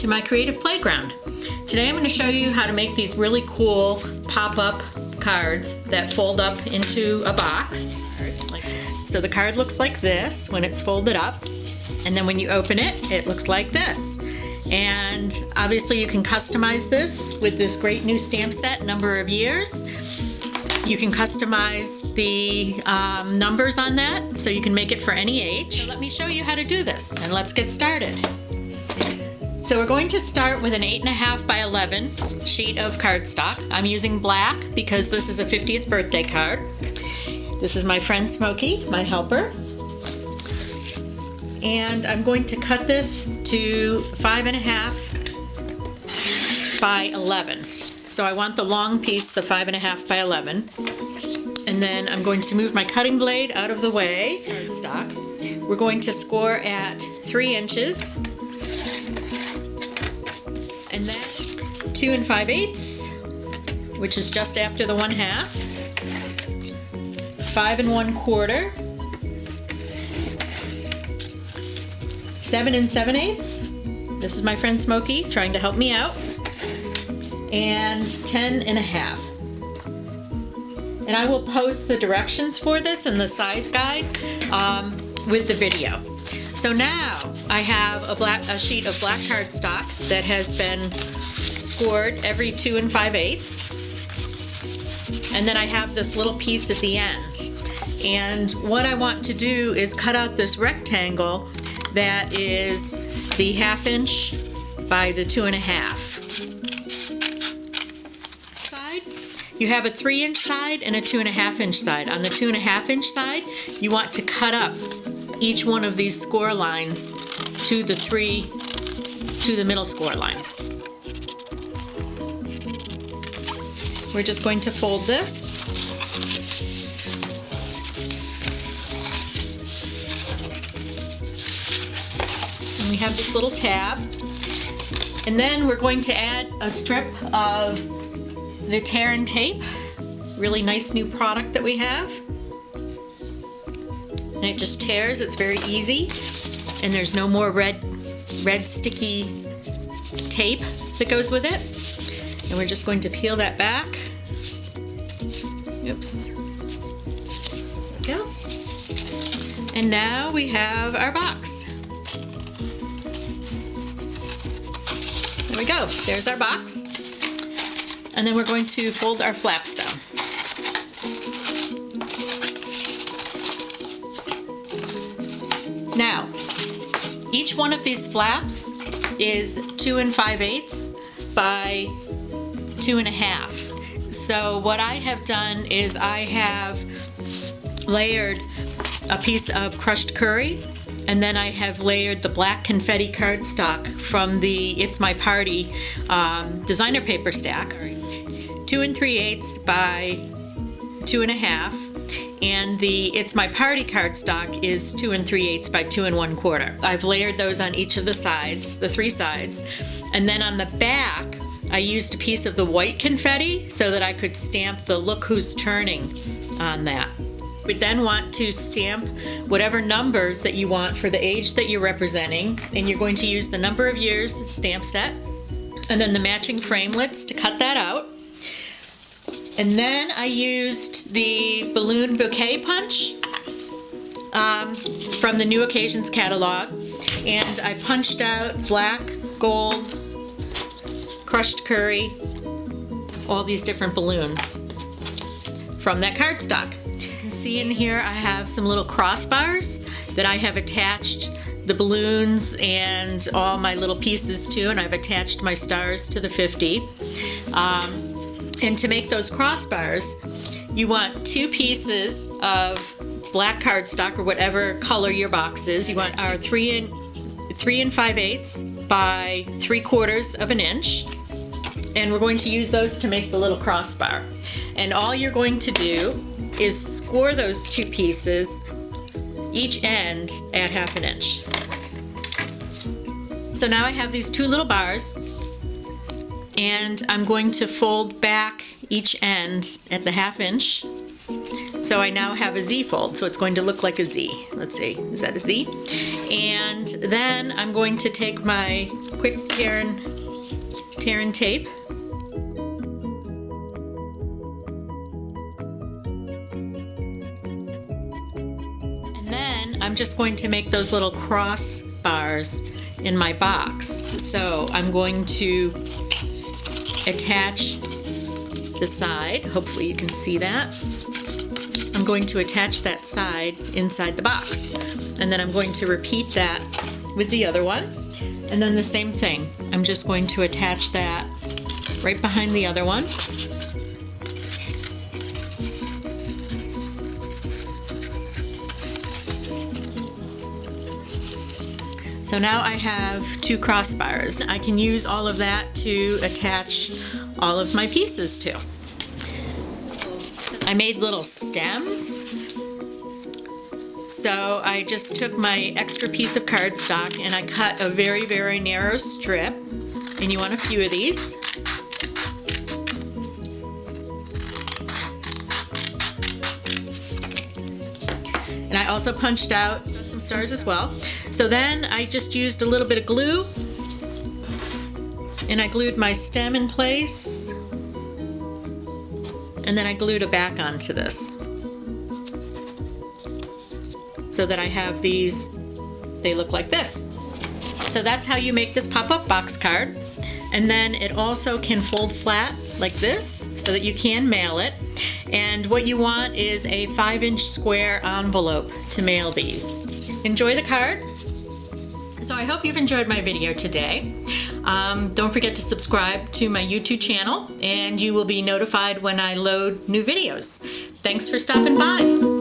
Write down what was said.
to my creative playground. Today I'm going to show you how to make these really cool pop-up cards that fold up into a box. So the card looks like this when it's folded up, and then when you open it, it looks like this. And obviously you can customize this with this great new stamp set, Number of Years. You can customize the numbers on that so you can make it for any age. So let me show you how to do this, and let's get started. So we're going to start with an 8.5 by 11 sheet of cardstock. I'm using black because this is a 50th birthday card. This is my friend Smokey, my helper. And I'm going to cut this to 5.5 by 11. So I want the long piece, the 5.5 by 11. And then I'm going to move my cutting blade out of the way. Cardstock. We're going to score at 3 inches. And then 2 5/8, which is just after the 1/2. 5 1/4. 7 7/8. This is my friend Smokey trying to help me out. And 10 1/2. And I will post the directions for this and the size guide with the video. So now I have a sheet of black cardstock that has been scored every 2 5/8. And then I have this little piece at the end. And what I want to do is cut out this rectangle that is the 1/2 inch by the 2 1/2. Side, you have a 3 inch side and a 2 1/2 inch side. On the 2 1/2 inch side, you want to cut up each one of these score lines to the middle score line. We're just going to fold this. And we have this little tab. And then we're going to add a strip of the Tear and Tape, really nice new product that we have. And it just tears, it's very easy. And there's no more red sticky tape that goes with it. And we're just going to peel that back. Oops. There we go. And now we have our box. There we go. There's our box. And then we're going to fold our flaps down. Now, each one of these flaps is 2 5/8 by 2 1/2. So what I have done is I have layered a piece of crushed curry, and then I have layered the black confetti cardstock from the It's My Party designer paper stack. 2 3/8 by 2 1/2. And the It's My Party cardstock is 2 3/8 by 2 1/4. I've layered those on each of the sides, the 3 sides. And then on the back, I used a piece of the white confetti so that I could stamp the Look Who's Turning on that. We then want to stamp whatever numbers that you want for the age that you're representing. And you're going to use the Number of Years stamp set and then the matching framelits to cut that out. And then I used the balloon bouquet punch from the New Occasions catalog, and I punched out black, gold, crushed curry, all these different balloons from that cardstock. You can see in here I have some little crossbars that I have attached the balloons and all my little pieces to, and I've attached my stars to the 50. And to make those crossbars, you want 2 pieces of black cardstock or whatever color your box is. You want our 3 5/8 by 3/4 of an inch. And we're going to use those to make the little crossbar. And all you're going to do is score those 2 pieces, each end at 1/2 inch. So now I have these 2 little bars, and I'm going to fold back each end at the 1/2 inch So I now have a Z fold, so it's going to look like a Z. Let's see, is that a Z? And then I'm going to take my quick tear and tape. And then I'm just going to make those little cross bars in my box. So I'm going to attach the side. Hopefully you can see that. I'm going to attach that side inside the box. And then I'm going to repeat that with the other one. And then the same thing. I'm just going to attach that right behind the other one. So now I have 2 crossbars. I can use all of that to attach all of my pieces to. I made little stems. So I just took my extra piece of cardstock and I cut a very, very narrow strip. And you want a few of these. And I also punched out some stars as well. So then I just used a little bit of glue and I glued my stem in place. And then I glued a back onto this so that I have these, they look like this. So that's how you make this pop-up box card. And then it also can fold flat like this so that you can mail it. And what you want is a 5-inch square envelope to mail these. Enjoy the card. So I hope you've enjoyed my video today. Don't forget to subscribe to my YouTube channel and you will be notified when I load new videos. Thanks for stopping by.